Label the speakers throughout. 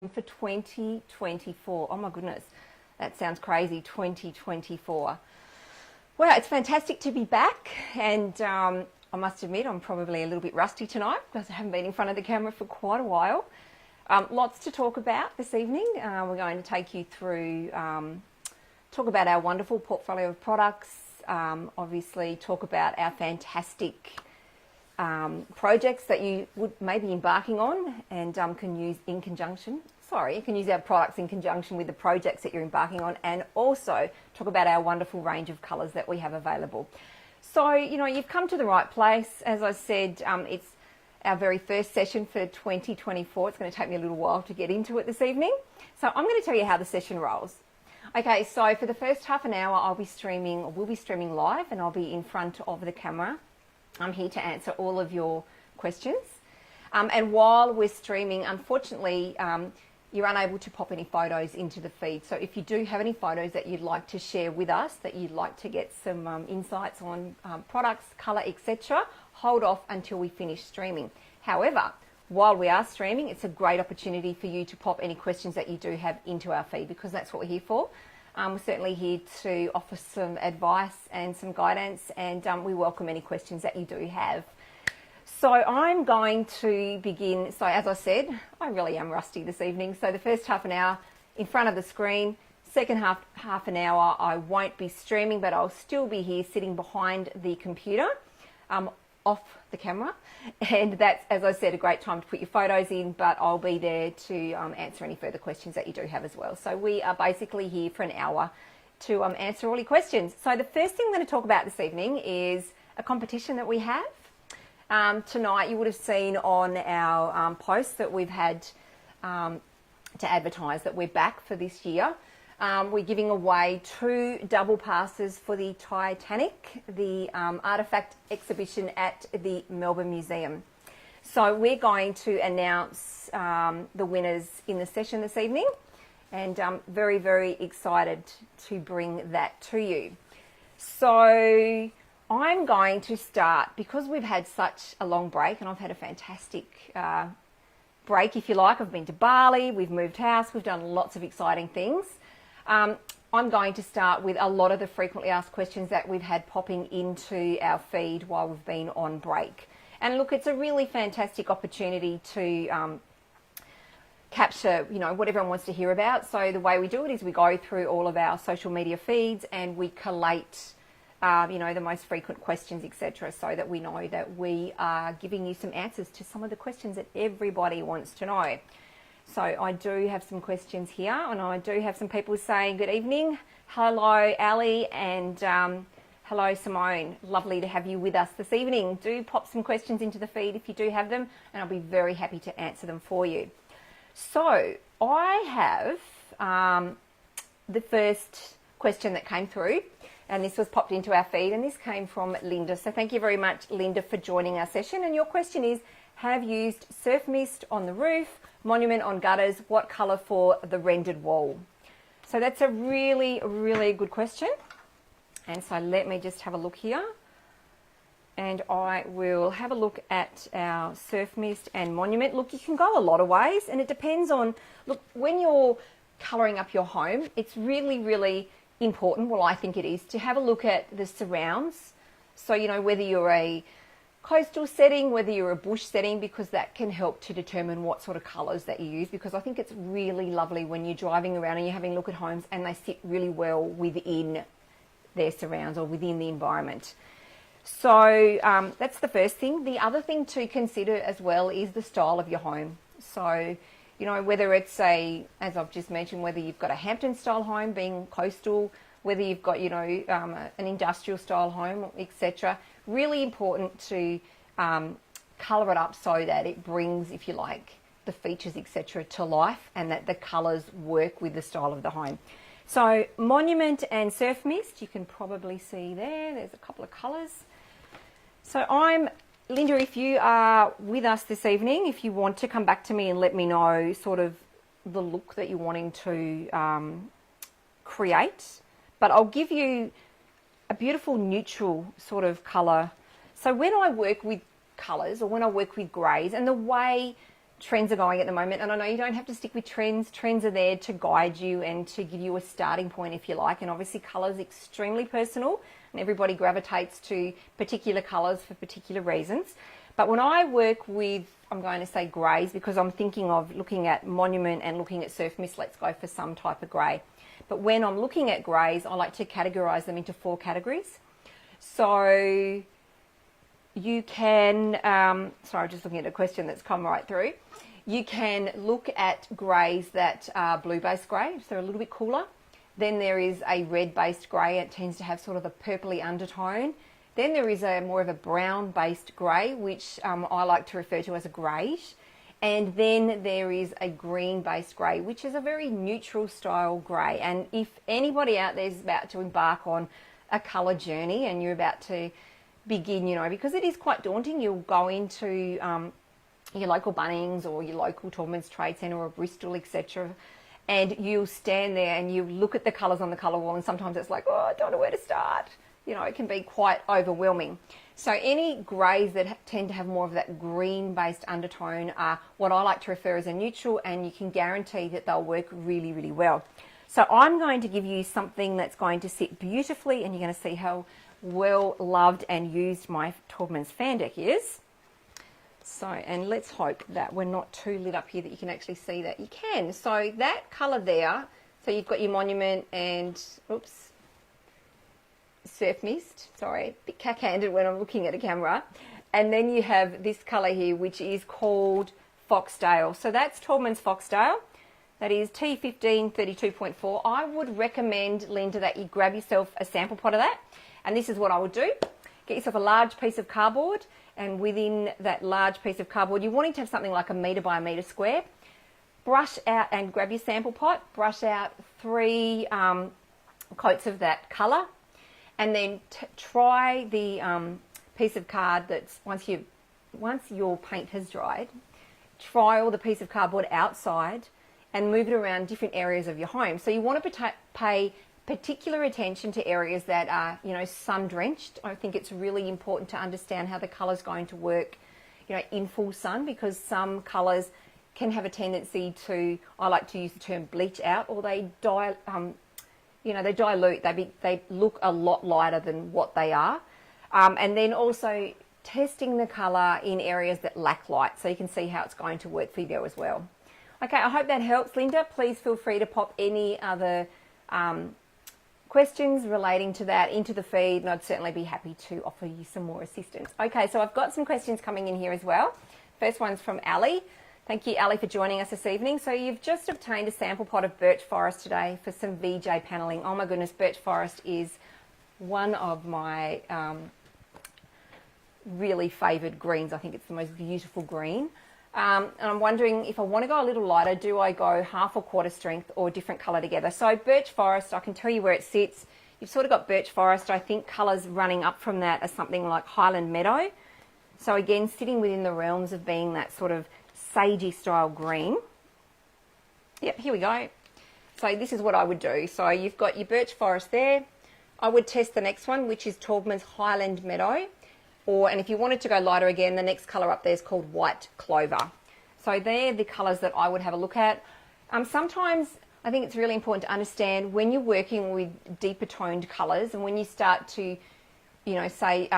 Speaker 1: for 2024. Oh my goodness, that sounds crazy, 2024. Well, it's fantastic to be back, and I must admit I'm probably a little bit rusty tonight because I haven't been in front of the camera for quite a while. Lots to talk about this evening. We're going to take you through, talk about our wonderful portfolio of products, obviously talk about our fantastic projects that you would maybe embarking on and can use in conjunction. You can use our products in conjunction with the projects that you're embarking on, and also talk about our wonderful range of colours that we have available. So, you've come to the right place. As I said, it's our very first session for 2024. It's going to take me a little while to get into it this evening. So I'm going to tell you how the session rolls. Okay, so for the first half an hour, we'll be streaming live, and I'll be in front of the camera. I'm here to answer all of your questions. And while we're streaming, unfortunately, you're unable to pop any photos into the feed. So if you do have any photos that you'd like to share with us, that you'd like to get some insights on products, colour, etc., hold off until we finish streaming. However, while we are streaming, it's a great opportunity for you to pop any questions that you do have into our feed, because that's what we're here for. We're certainly here to offer some advice and some guidance, and we welcome any questions that you do have. So I'm going to begin. So as I said, I really am rusty this evening. So the first half an hour in front of the screen, second half an hour I won't be streaming, but I'll still be here sitting behind the computer, off the camera. And that's, as I said, a great time to put your photos in, but I'll be there to answer any further questions that you do have as well. So we are basically here for an hour to answer all your questions. So the first thing I'm going to talk about this evening is a competition that we have. Tonight you would have seen on our post that we've had to advertise that we're back for this year. We're giving away 2 double passes for the Titanic, the artefact exhibition at the Melbourne Museum. So we're going to announce the winners in the session this evening, and I'm very, very excited to bring that to you. So I'm going to start, because we've had such a long break, and I've had a fantastic break, if you like. I've been to Bali, we've moved house, we've done lots of exciting things. I'm going to start with a lot of the frequently asked questions that we've had popping into our feed while we've been on break. And look, it's a really fantastic opportunity to capture, what everyone wants to hear about. So the way we do it is we go through all of our social media feeds and we collate the most frequent questions, etc., so that we know that we are giving you some answers to some of the questions that everybody wants to know. So I do have some questions here, and I do have some people saying good evening. Hello, Ali, and hello, Simone. Lovely to have you with us this evening. Do pop some questions into the feed if you do have them, and I'll be very happy to answer them for you. So I have the first question that came through, and this was popped into our feed, and this came from Linda. So thank you very much, Linda, for joining our session. And your question is, have used surf mist on the roof, monument on gutters, what colour for the rendered wall? So that's a really, really good question. And so let me just have a look here. And I will have a look at our surf mist and monument. Look, you can go a lot of ways, and it depends on, look, when you're colouring up your home, it's really, really important, well, I think it is, to have a look at the surrounds. So, whether you're a coastal setting, whether you're a bush setting, because that can help to determine what sort of colours that you use, because I think it's really lovely when you're driving around and you're having a look at homes and they sit really well within their surrounds or within the environment. So that's the first thing. The other thing to consider as well is the style of your home. So, whether it's as I've just mentioned, whether you've got a Hampton style home being coastal, whether you've got, an industrial style home, etc. Really important to colour it up so that it brings, if you like, the features, etc. to life, and that the colours work with the style of the home. So monument and surf mist, you can probably see there's a couple of colours. So Linda, if you are with us this evening, if you want to come back to me and let me know sort of the look that you're wanting to create, but I'll give you a beautiful neutral sort of colour. So when I work with colours, or when I work with greys, and the way trends are going at the moment. And I know you don't have to stick with trends. Trends are there to guide you and to give you a starting point, if you like. And obviously colour is extremely personal and everybody gravitates to particular colours for particular reasons. But when I work with, I'm going to say greys, because I'm thinking of looking at monument and looking at surf mist, let's go for some type of grey. But when I'm looking at greys, I like to categorise them into 4 categories. So you can, sorry, just looking at a question that's come right through. You can look at greys that are blue-based grey, so they're a little bit cooler. Then there is a red-based grey. It tends to have sort of a purpley undertone. Then there is a more of a brown-based grey, which I like to refer to as a greyish. And then there is a green-based grey, which is a very neutral style grey. And if anybody out there is about to embark on a colour journey and you're about to begin, you know, because it is quite daunting, you'll go into your local Bunnings or your local Taubmans Trade Centre or Bristol, etc., and you'll stand there and you look at the colours on the colour wall, and sometimes it's like, oh, I don't know where to start. You know, it can be quite overwhelming. So any greys that tend to have more of that green-based undertone are what I like to refer as a neutral, and you can guarantee that they'll work really, really well. So I'm going to give you something that's going to sit beautifully, and you're going to see how well loved and used my Taubmans fan deck is. So, and let's hope that we're not too lit up here that you can actually see that. You can. So that colour there, so you've got your monument and, oops, surf mist, sorry, a bit cack-handed when I'm looking at a camera. And then you have this colour here, which is called Foxdale. So that's Taubmans Foxdale. That is T15 32.4. I would recommend, Linda, that you grab yourself a sample pot of that. And this is what I would do. Get yourself a large piece of cardboard, and within that large piece of cardboard, you're wanting to have something like 1 metre by 1 metre square. Brush out and grab your sample pot, brush out 3 coats of that colour, and then try the piece of card that's, once your paint has dried, try all the piece of cardboard outside and move it around different areas of your home. So you want to pay particular attention to areas that are, you know, sun drenched. I think it's really important to understand how the colour's going to work, you know, in full sun, because some colours can have a tendency to, I like to use the term bleach out, or they you know, they dilute. They look a lot lighter than what they are. And then also testing the colour in areas that lack light, so you can see how it's going to work for you as well. Okay, I hope that helps, Linda. Please feel free to pop any other questions relating to that into the feed, and I'd certainly be happy to offer you some more assistance. Okay, so I've got some questions coming in here as well. First one's from Ali. Thank you, Ali, for joining us this evening. So you've just obtained a sample pot of birch forest today for some VJ panelling. Oh my goodness, birch forest is one of my really favoured greens. I think it's the most beautiful green. And I'm wondering, if I want to go a little lighter, do I go half or quarter strength or a different colour together? So birch forest, I can tell you where it sits. You've sort of got birch forest. I think colours running up from that are something like Highland Meadow. So again, sitting within the realms of being that sort of sagey style green. Yep, here we go. So this is what I would do. So you've got your birch forest there. I would test the next one, which is Taubmans Highland Meadow. And if you wanted to go lighter again, the next colour up there is called White Clover. So they're the colours that I would have a look at. Sometimes I think it's really important to understand when you're working with deeper toned colours, and when you start to, you know, say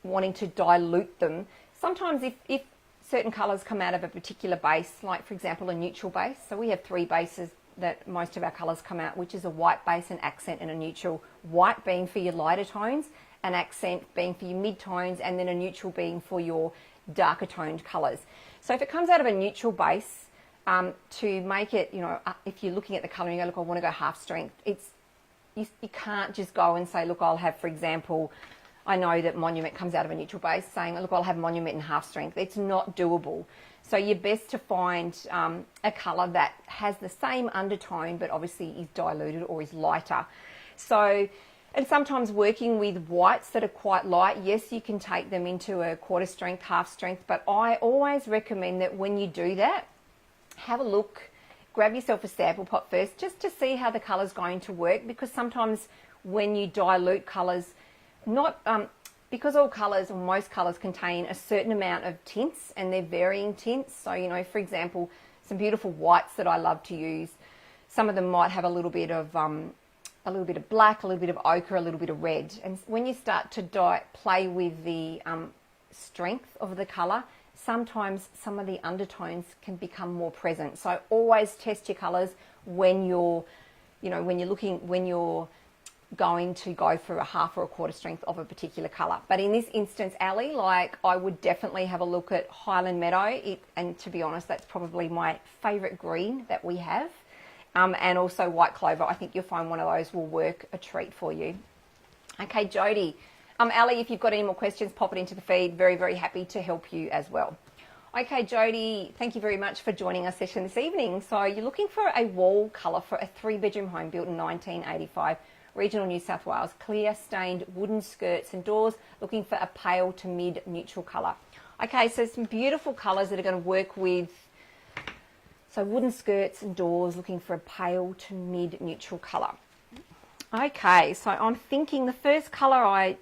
Speaker 1: wanting to dilute them, sometimes if certain colours come out of a particular base, like for example a neutral base, so we have 3 bases that most of our colours come out, which is a white base, an accent and a neutral. White being for your lighter tones, an accent being for your mid-tones, and then a neutral being for your darker toned colours. So if it comes out of a neutral base, to make it, you know, if you're looking at the colour and you go, look, I want to go half strength, you can't just go and say, look, I'll have, for example, I know that Monument comes out of a neutral base, saying, look, I'll have Monument in half strength. It's not doable. So you're best to find a colour that has the same undertone, but obviously is diluted or is lighter. So, and sometimes working with whites that are quite light, yes, you can take them into a quarter strength, half strength, but I always recommend that when you do that, have a look, grab yourself a sample pot first, just to see how the colour's going to work, because sometimes when you dilute colours, not because all colours, or most colours, contain a certain amount of tints, and they're varying tints. So, you know, for example, some beautiful whites that I love to use, some of them might have a little bit of black, a little bit of ochre, a little bit of red. And when you start to play with the strength of the colour, sometimes some of the undertones can become more present. So always test your colours when you're going to go for a half or a quarter strength of a particular colour. But in this instance, Ali, like, I would definitely have a look at Highland Meadow. And to be honest, that's probably my favourite green that we have. And also White Clover. I think you'll find one of those will work a treat for you. Okay, Jody. Ali, if you've got any more questions, pop it into the feed. Very, very happy to help you as well. Okay, Jody, thank you very much for joining our session this evening. So you're looking for a wall colour for a 3-bedroom home built in 1985, regional New South Wales, clear stained wooden skirts and doors, looking for a pale to mid neutral colour. Okay, so some beautiful colours that are going to work with, so wooden skirts and doors, looking for a pale to mid neutral colour. Okay, so I'm thinking the first colour I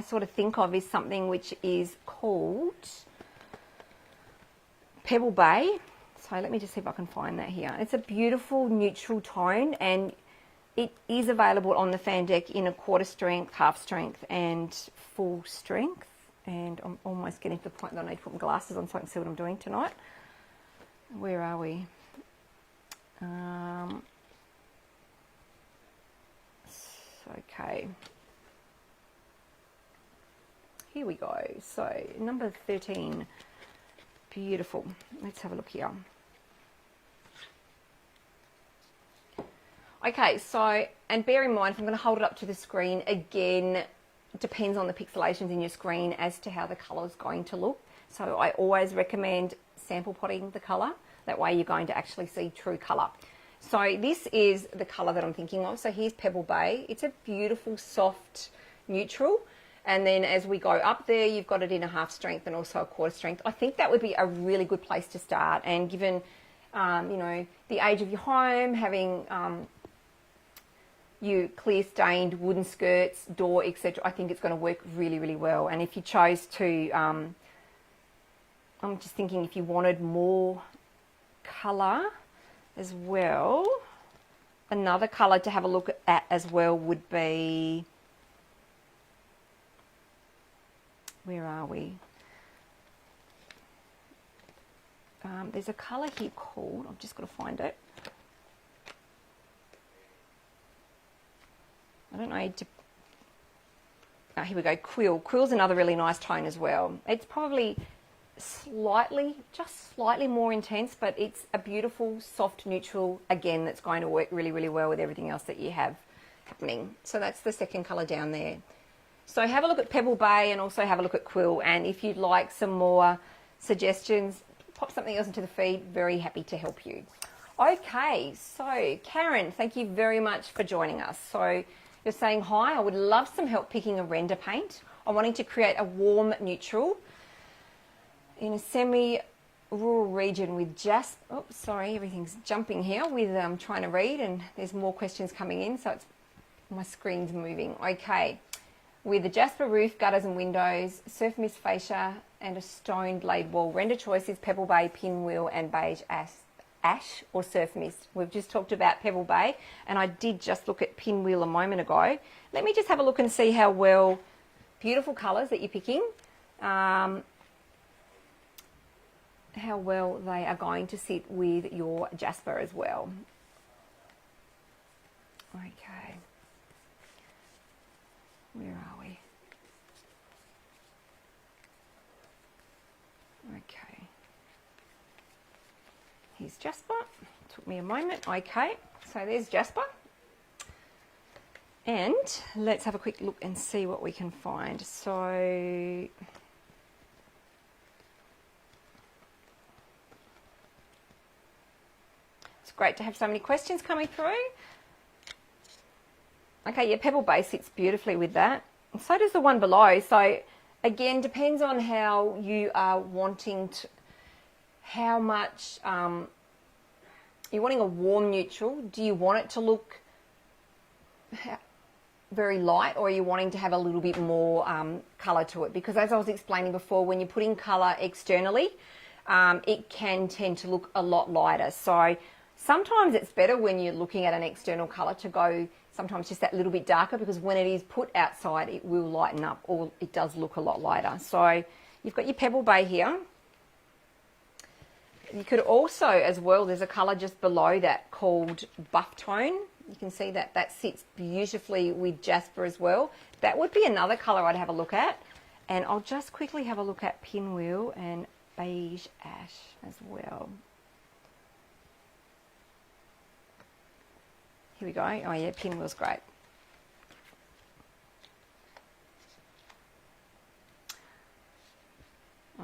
Speaker 1: sort of think of is something which is called Pebble Bay. So let me just see if I can find that here. It's a beautiful neutral tone, and it is available on the fan deck in a quarter strength, half strength and full strength. And I'm almost getting to the point that I need to put my glasses on so I can see what I'm doing tonight. Where are we? Okay. Here we go. So number 13. Beautiful. Let's have a look here. Okay, so, and bear in mind, if I'm going to hold it up to the screen, again, it depends on the pixelations in your screen as to how the colour is going to look. So I always recommend sample potting the colour. That way you're going to actually see true colour. So this is the colour that I'm thinking of. So here's Pebble Bay. It's a beautiful, soft, neutral. And then as we go up there, you've got it in a half strength and also a quarter strength. I think that would be a really good place to start. And given, you know, the age of your home, having you clear stained wooden skirts, door, etc., I think it's going to work really, really well. And if you chose to, I'm just thinking if you wanted more colour as well, another colour to have a look at as well would be, where are we? There's a colour here called, I've just got to find it. I don't know. Oh, here we go. Quill. Quill's another really nice tone as well. It's probably just slightly more intense, but it's a beautiful, soft neutral, again, that's going to work really, really well with everything else that you have happening. So that's the second colour down there. So have a look at Pebble Bay and also have a look at Quill. And if you'd like some more suggestions, pop something else into the feed. Very happy to help you. Okay, so Karen, thank you very much for joining us. So you're saying, hi, I would love some help picking a render paint. I'm wanting to create a warm neutral in a semi-rural region with just, oh, sorry, everything's jumping here with trying to read, and there's more questions coming in, so my screen's moving. Okay, with a jasper roof, gutters and windows, surf mist fascia, and a stone blade wall. Render choices, Pebble Bay, Pinwheel, and beige ash or surf mist. We've just talked about Pebble Bay, and I did just look at Pinwheel a moment ago. Let me just have a look and see how well, beautiful colours that you're picking, how well they are going to sit with your jasper as well. Okay, where are we? Okay, here's jasper. Took me a moment. Okay, so there's jasper. And let's have a quick look and see what we can find. So it's great to have so many questions coming through. Okay, yeah, Pebble Bay sits beautifully with that. And so does the one below. So again, depends on how you are wanting to, how much, you're wanting a warm neutral. Do you want it to look, very light, or are you wanting to have a little bit more colour to it? Because as I was explaining before, when you're putting colour externally, it can tend to look a lot lighter. So sometimes it's better when you're looking at an external colour to go sometimes just that little bit darker, because when it is put outside, it will lighten up, or it does look a lot lighter. So you've got your Pebble Bay here. You could also, as well, there's a colour just below that called Buff Tone. You can see that that sits beautifully with Jasper as well. That would be another colour I'd have a look at. And I'll just quickly have a look at Pinwheel and Beige Ash as well. Here we go. Oh yeah, Pinwheel's great.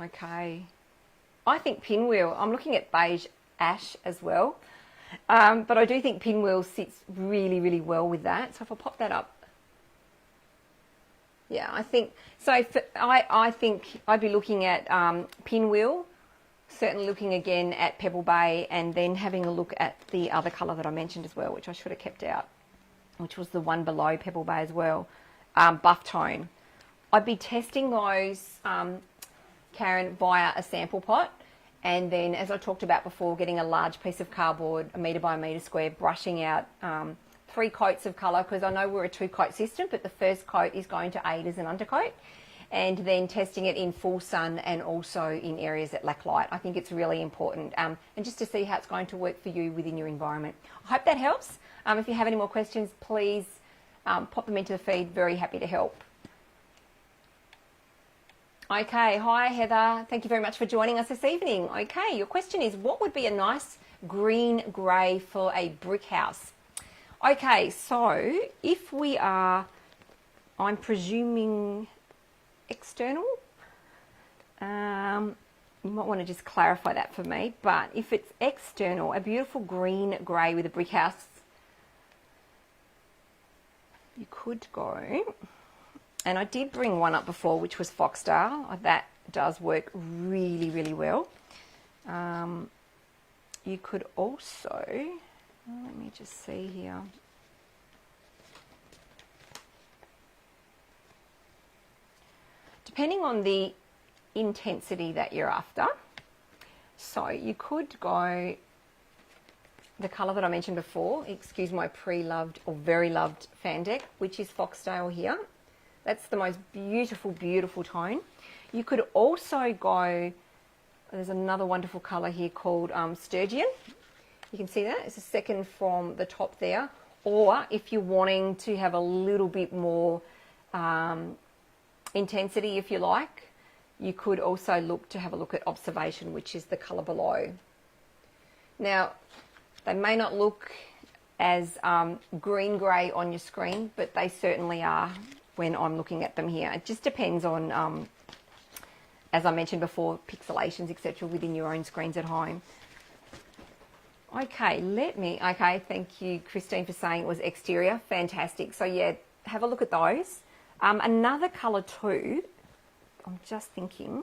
Speaker 1: Okay. I think Pinwheel, I'm looking at Beige Ash as well. But I do think Pinwheel sits really, really well with that. So if I pop that up. Yeah, I think, so I think I'd be looking at Pinwheel, certainly looking again at Pebble Bay, and then having a look at the other colour that I mentioned as well, which I should have kept out, which was the one below Pebble Bay as well, Buff Tone. I'd be testing those, Karen, via a sample pot. And then, as I talked about before, getting a large piece of cardboard, 1 metre by 1 metre square, brushing out 3 coats of colour, because I know we're a 2-coat system, but the first coat is going to aid as an undercoat. And then testing it in full sun and also in areas that lack light. I think it's really important, and just to see how it's going to work for you within your environment. I hope that helps. If you have any more questions, please pop them into the feed. Very happy to help. Okay, hi Heather. Thank you very much for joining us this evening. Okay, your question is, what would be a nice green grey for a brick house? Okay, so if we are, I'm presuming external, you might want to just clarify that for me, but if it's external, a beautiful green grey with a brick house, you could go, and I did bring one up before, which was Foxdale. That does work really, really well. You could also, let me just see here. Depending on the intensity that you're after, so you could go the colour that I mentioned before, excuse my pre-loved or very loved fan deck, which is Foxdale here. That's the most beautiful, beautiful tone. You could also go, there's another wonderful colour here called Sturgeon. You can see that, it's a second from the top there. Or if you're wanting to have a little bit more intensity, if you like, you could also look to have a look at Observation, which is the colour below. Now, they may not look as green grey on your screen, but they certainly are when I'm looking at them here. It just depends on, as I mentioned before, pixelations, etc. within your own screens at home. Okay, okay, thank you, Christine, for saying it was exterior. Fantastic. So yeah, have a look at those. Another colour too, I'm just thinking,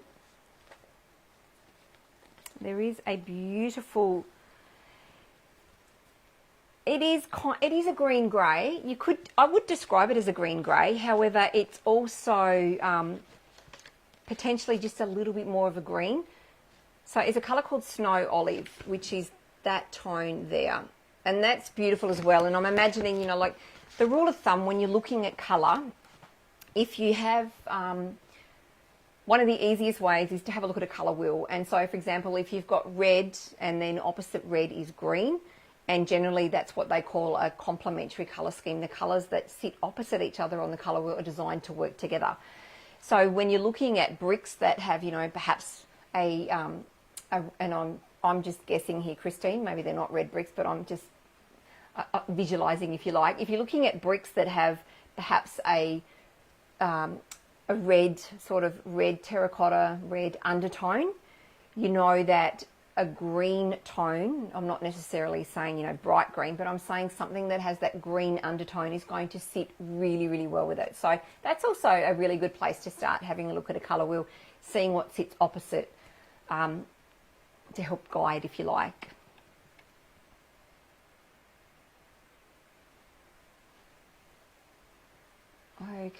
Speaker 1: there is a beautiful, it is a green grey. I would describe it as a green grey. However, it's also potentially just a little bit more of a green. So it's a colour called Snow Olive, which is that tone there. And that's beautiful as well. And I'm imagining, you know, like the rule of thumb when you're looking at colour, if you have, one of the easiest ways is to have a look at a colour wheel. And so, for example, if you've got red and then opposite red is green, and generally that's what they call a complementary colour scheme. The colours that sit opposite each other on the colour wheel are designed to work together. So when you're looking at bricks that have, you know, perhaps and I'm just guessing here, Christine, maybe they're not red bricks, but I'm just visualising, if you like. If you're looking at bricks that have perhaps a red, sort of red terracotta, red undertone, you know that a green tone, I'm not necessarily saying, you know, bright green, but I'm saying something that has that green undertone is going to sit really, really well with it. So that's also a really good place to start having a look at a colour wheel, seeing what sits opposite to help guide, if you like.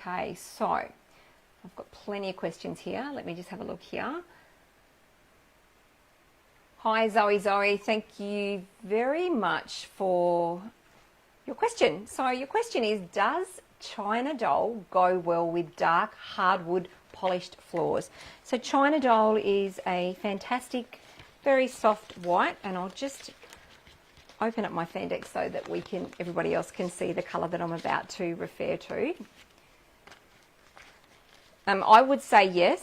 Speaker 1: Okay, so I've got plenty of questions here. Let me just have a look here. Hi Zoe, thank you very much for your question. So your question is, does China Doll go well with dark hardwood polished floors? So China Doll is a fantastic, very soft white, and I'll just open up my Fandex so that everybody else can see the colour that I'm about to refer to. I would say yes.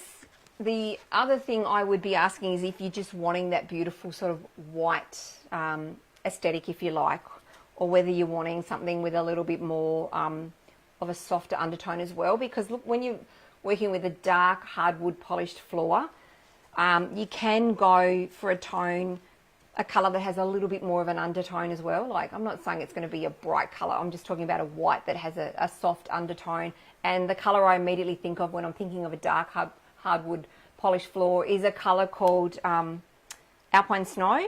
Speaker 1: The other thing I would be asking is if you're just wanting that beautiful sort of white aesthetic, if you like, or whether you're wanting something with a little bit more of a softer undertone as well. Because look, when you're working with a dark hardwood polished floor, you can go for a colour that has a little bit more of an undertone as well. Like, I'm not saying it's going to be a bright colour. I'm just talking about a white that has a soft undertone. And the colour I immediately think of when I'm thinking of a dark hardwood polished floor is a colour called Alpine Snow,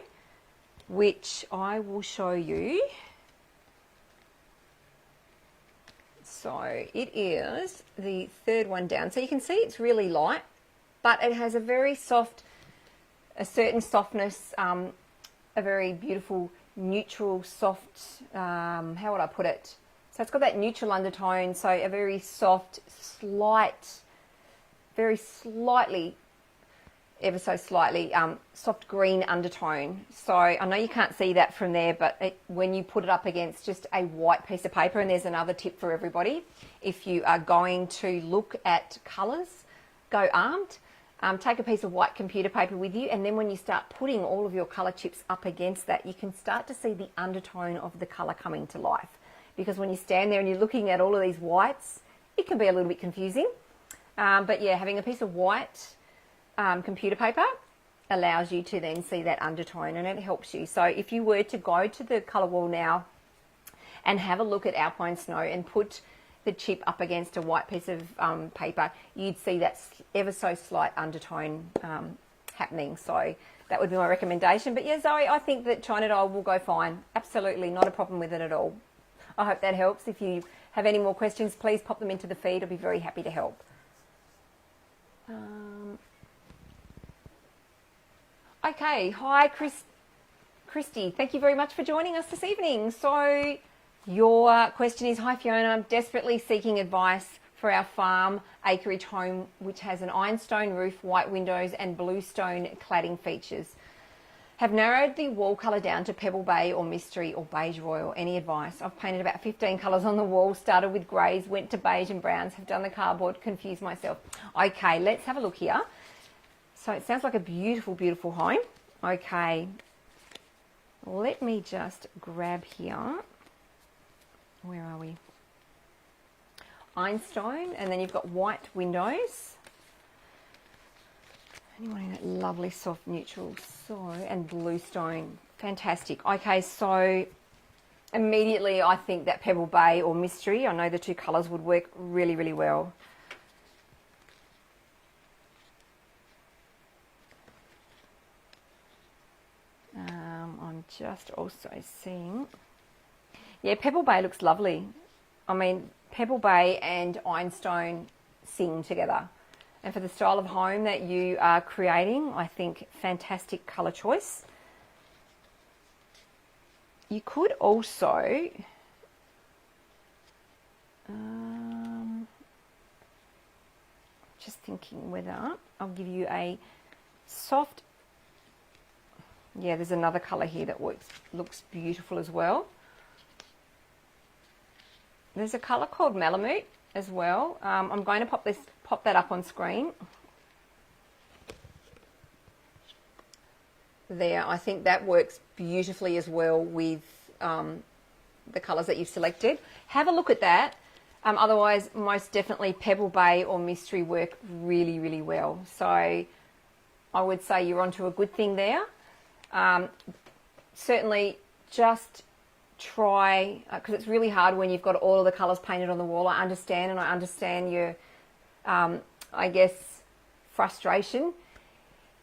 Speaker 1: which I will show you. So it is the third one down. So you can see it's really light, but it has a very soft, a certain softness, a very beautiful neutral soft, how would I put it? So it's got that neutral undertone, so a very soft, slight, very slightly, ever so slightly, soft green undertone. So I know you can't see that from there, but when you put it up against just a white piece of paper, and there's another tip for everybody, if you are going to look at colours, go armed. Take a piece of white computer paper with you, and then when you start putting all of your colour chips up against that, you can start to see the undertone of the colour coming to life. Because when you stand there and you're looking at all of these whites, it can be a little bit confusing. But yeah, having a piece of white computer paper allows you to then see that undertone, and it helps you. So if you were to go to the colour wall now and have a look at Alpine Snow and put the chip up against a white piece of paper, you'd see that ever so slight undertone happening. So that would be my recommendation. But yeah, Zoe, I think that China Doll will go fine. Absolutely not a problem with it at all. I hope that helps. If you have any more questions, please pop them into the feed. I'll be very happy to help. Okay, hi Christy. Thank you very much for joining us this evening. So your question is, hi Fiona, I'm desperately seeking advice for our farm acreage home, which has an ironstone roof, white windows and bluestone cladding features. Have narrowed the wall colour down to Pebble Bay or Mystery or Beige Royal. Any advice? I've painted about 15 colours on the wall, started with greys, went to beige and browns, have done the cardboard, confused myself. Okay, let's have a look here. So it sounds like a beautiful, beautiful home. Okay, let me just grab here. Where are we? Ironstone, and then you've got white windows. And you're wanting that lovely soft neutral, and bluestone. Fantastic. Okay, so immediately I think that Pebble Bay or Mystery, I know the two colours would work really, really well. I'm just also seeing, yeah, Pebble Bay looks lovely. I mean, Pebble Bay and Ironstone sing together. And for the style of home that you are creating, I think fantastic colour choice. You could also, just thinking whether I'll give you a soft, yeah, there's another colour here that looks beautiful as well. There's a colour called Malamute as well. I'm going to pop that up on screen. There, I think that works beautifully as well with the colours that you've selected. Have a look at that. Otherwise, most definitely Pebble Bay or Mystery work really, really well. So I would say you're onto a good thing there. Certainly just try, because it's really hard when you've got all of the colours painted on the wall. I understand your, I guess, frustration.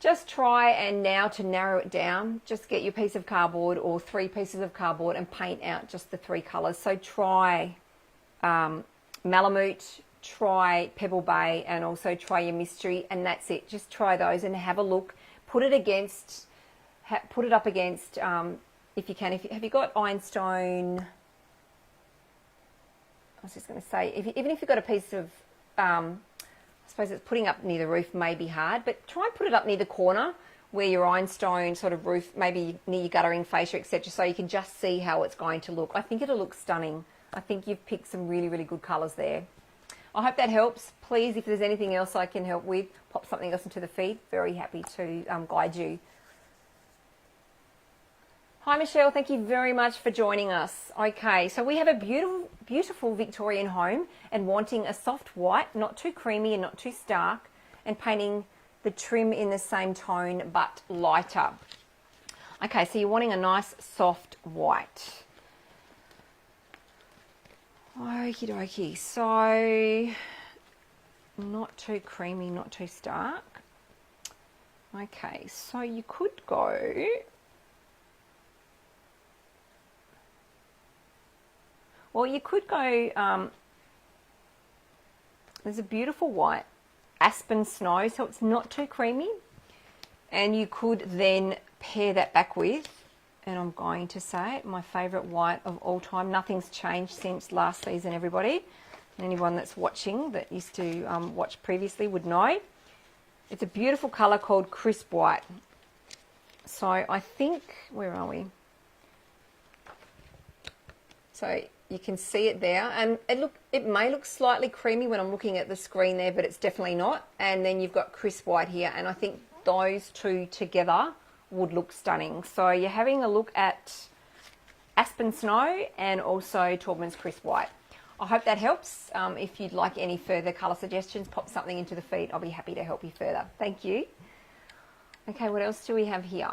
Speaker 1: Just try and now to narrow it down, just get your piece of cardboard or 3 pieces of cardboard and paint out just the 3 colours. So try Malamute, try Pebble Bay and also try your Mystery, and that's it. Just try those and have a look. Put it against, put it up against, if you can. Have you got Ironstone? I was just going to say, even if you've got a piece of, I suppose it's putting up near the roof may be hard, but try and put it up near the corner where your Ironstone sort of roof, maybe near your guttering fascia, etc., so you can just see how it's going to look. I think it'll look stunning. I think you've picked some really, really good colours there. I hope that helps. Please, if there's anything else I can help with, pop something else into the feed. Very happy to guide you. Hi Michelle, thank you very much for joining us. Okay, so we have a beautiful, beautiful Victorian home and wanting a soft white, not too creamy and not too stark, and painting the trim in the same tone but lighter. Okay, so you're wanting a nice soft white. Okie dokie, so not too creamy, not too stark. Okay, so you could go, well, you could go, there's a beautiful white, Aspen Snow, so it's not too creamy, and you could then pair that back with, and I'm going to say it, my favourite white of all time. Nothing's changed since last season, everybody. Anyone that's watching that used to watch previously would know. It's a beautiful colour called Crisp White. So I think, where are we? So you can see it there, and it may look slightly creamy when I'm looking at the screen there, but it's definitely not. And then you've got Crisp White here, and I think those two together would look stunning. So you're having a look at Aspen Snow and also Taubmans Crisp White. I hope that helps. If you'd like any further colour suggestions, pop something into the feed. I'll be happy to help you further. Thank you. Okay, what else do we have here?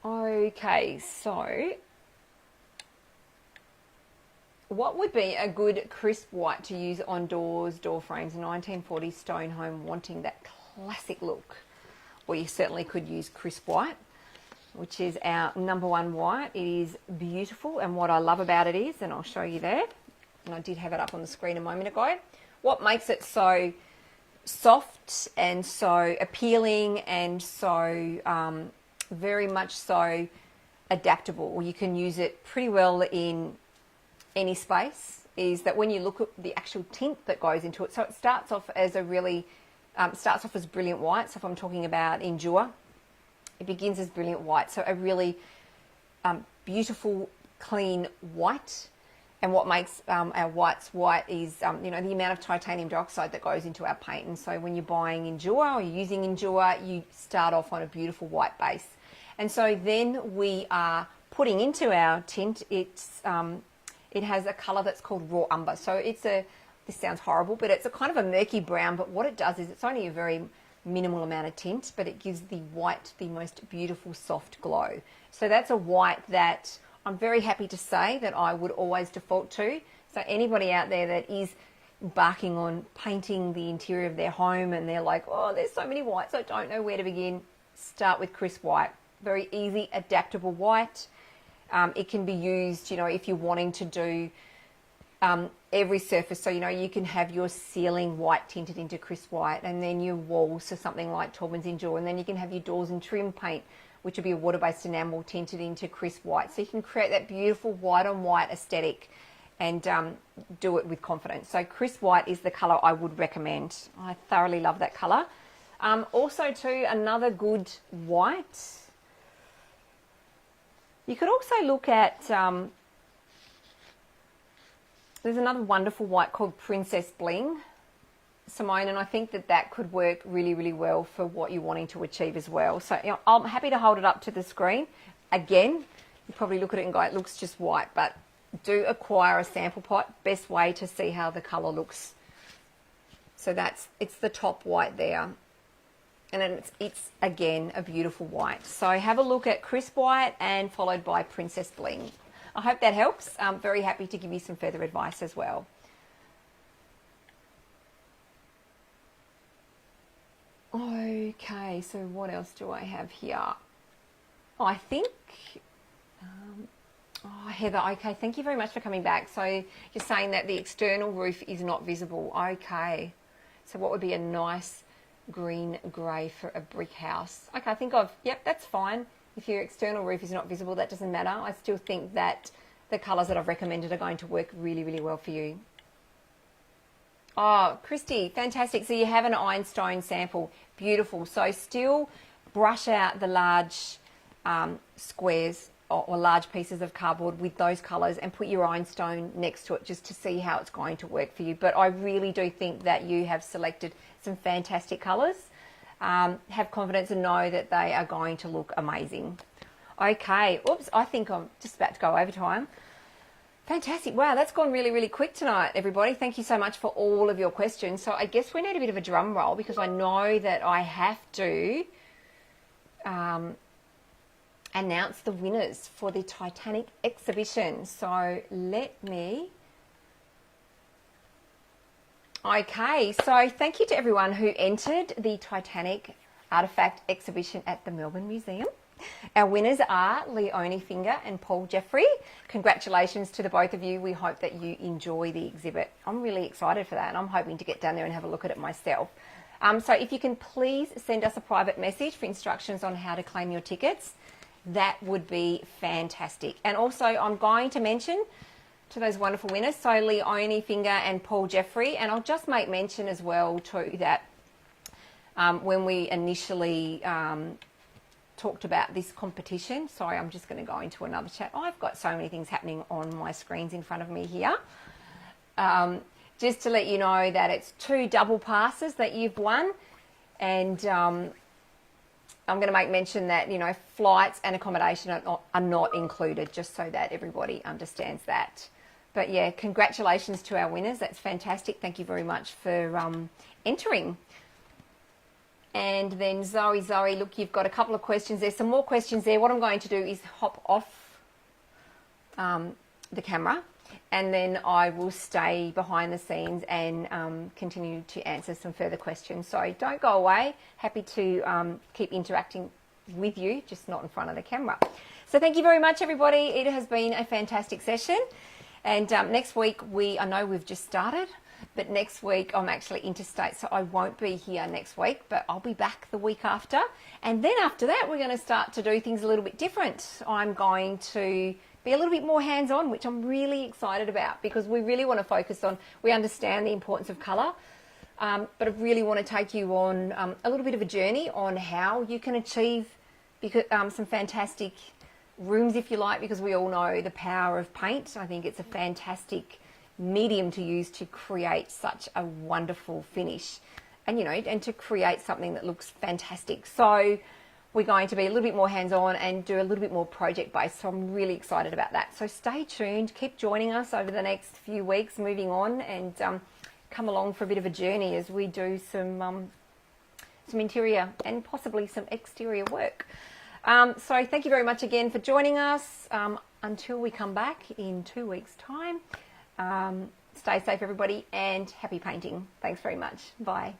Speaker 1: Okay, so what would be a good crisp white to use on doors, door frames, 1940s stone home wanting that classic look? Well, you certainly could use Crisp White, which is our #1 white. It is beautiful, and what I love about it is, and I'll show you there, and I did have it up on the screen a moment ago, what makes it so soft and so appealing and so very much so adaptable. You can use it pretty well in any space, is that when you look at the actual tint that goes into it, so it starts off as a really, starts off as brilliant white. So if I'm talking about Endure, it begins as brilliant white. So a really beautiful, clean white. And what makes our whites white is, you know, the amount of titanium dioxide that goes into our paint. And so when you're buying Endure or you're using Endure, you start off on a beautiful white base. And so then we are putting into our tint, it has a colour that's called raw umber. So it's this sounds horrible, but it's a kind of a murky brown, but what it does is it's only a very minimal amount of tint, but it gives the white the most beautiful soft glow. So that's a white that I'm very happy to say that I would always default to. So anybody out there that is embarking on painting the interior of their home and they're like, oh, there's so many whites, I don't know where to begin, start with Crisp White. Very easy, adaptable white. It can be used, you know, if you're wanting to do every surface. So, you know, you can have your ceiling white tinted into Crisp White, and then your walls, so something like Taubmans Endure, and then you can have your doors and trim paint, which will be a water-based enamel tinted into Crisp White. So you can create that beautiful white on white aesthetic and do it with confidence. So Crisp White is the colour I would recommend. I thoroughly love that colour. Also too, another good white, you could also look at, there's another wonderful white called Princess Bling, Simone, and I think that that could work really, really well for what you're wanting to achieve as well. So, you know, I'm happy to hold it up to the screen. Again, you probably look at it and go, it looks just white, but do acquire a sample pot. Best way to see how the colour looks. So it's the top white there. And then it's again a beautiful white. So have a look at Crisp White and followed by Princess Bling. I hope that helps. I'm very happy to give you some further advice as well. Okay, Okay, so what else do I have here? I think, Heather, okay, thank you very much for coming back. So you're saying that the external roof is not visible. Okay, so what would be a nice green grey for a brick house? Okay, I think yep, that's fine. If your external roof is not visible, that doesn't matter. I still think that the colours that I've recommended are going to work really, really well for you. Oh, Christy, fantastic. So you have an ironstone sample. Beautiful. So still brush out the large squares or large pieces of cardboard with those colours and put your ironstone next to it just to see how it's going to work for you. But I really do think that you have selected some fantastic colours. Have confidence and know that they are going to look amazing. Okay, oops, I think I'm just about to go over time. Fantastic. Wow, that's gone really, really quick tonight, everybody. Thank you so much for all of your questions. So I guess we need a bit of a drum roll because I know that I have to announce the winners for the Titanic exhibition. So let me... Okay, so thank you to everyone who entered the Titanic Artefact exhibition at the Melbourne Museum. Our winners are Leonie Finger and Paul Jeffrey. Congratulations to the both of you. We hope that you enjoy the exhibit. I'm really excited for that and I'm hoping to get down there and have a look at it myself. So if you can please send us a private message for instructions on how to claim your tickets, that would be fantastic. And also I'm going to mention to those wonderful winners, so Leonie Finger and Paul Jeffrey, and I'll just make mention as well too that when we initially talked about this competition. Sorry, I'm just going to go into another chat. I've got so many things happening on my screens in front of me here. Just to let you know that it's 2 double passes that you've won, and I'm going to make mention that, you know, flights and accommodation are not included, just so that everybody understands that. But yeah, congratulations to our winners. That's fantastic. Thank you very much for entering. And then Zoe, look, you've got a couple of questions. There's some more questions there. What I'm going to do is hop off the camera and then I will stay behind the scenes and continue to answer some further questions. So don't go away. Happy to keep interacting with you, just not in front of the camera. So thank you very much, everybody. It has been a fantastic session. And next week, I know we've just started, but next week I'm actually interstate, so I won't be here next week, but I'll be back the week after. And then after that, we're going to start to do things a little bit different. I'm going to be a little bit more hands-on, which I'm really excited about because we really want to focus on, we understand the importance of colour, but I really want to take you on a little bit of a journey on how you can achieve some fantastic rooms, if you like, because we all know the power of paint. I think it's a fantastic medium to use to create such a wonderful finish and, you know, and to create something that looks fantastic. So we're going to be a little bit more hands-on and do a little bit more project-based. So I'm really excited about that. So stay tuned, keep joining us over the next few weeks, moving on, and come along for a bit of a journey as we do some interior and possibly some exterior work. So thank you very much again for joining us. Until we come back in 2 weeks' time, stay safe, everybody, and happy painting. Thanks very much. Bye.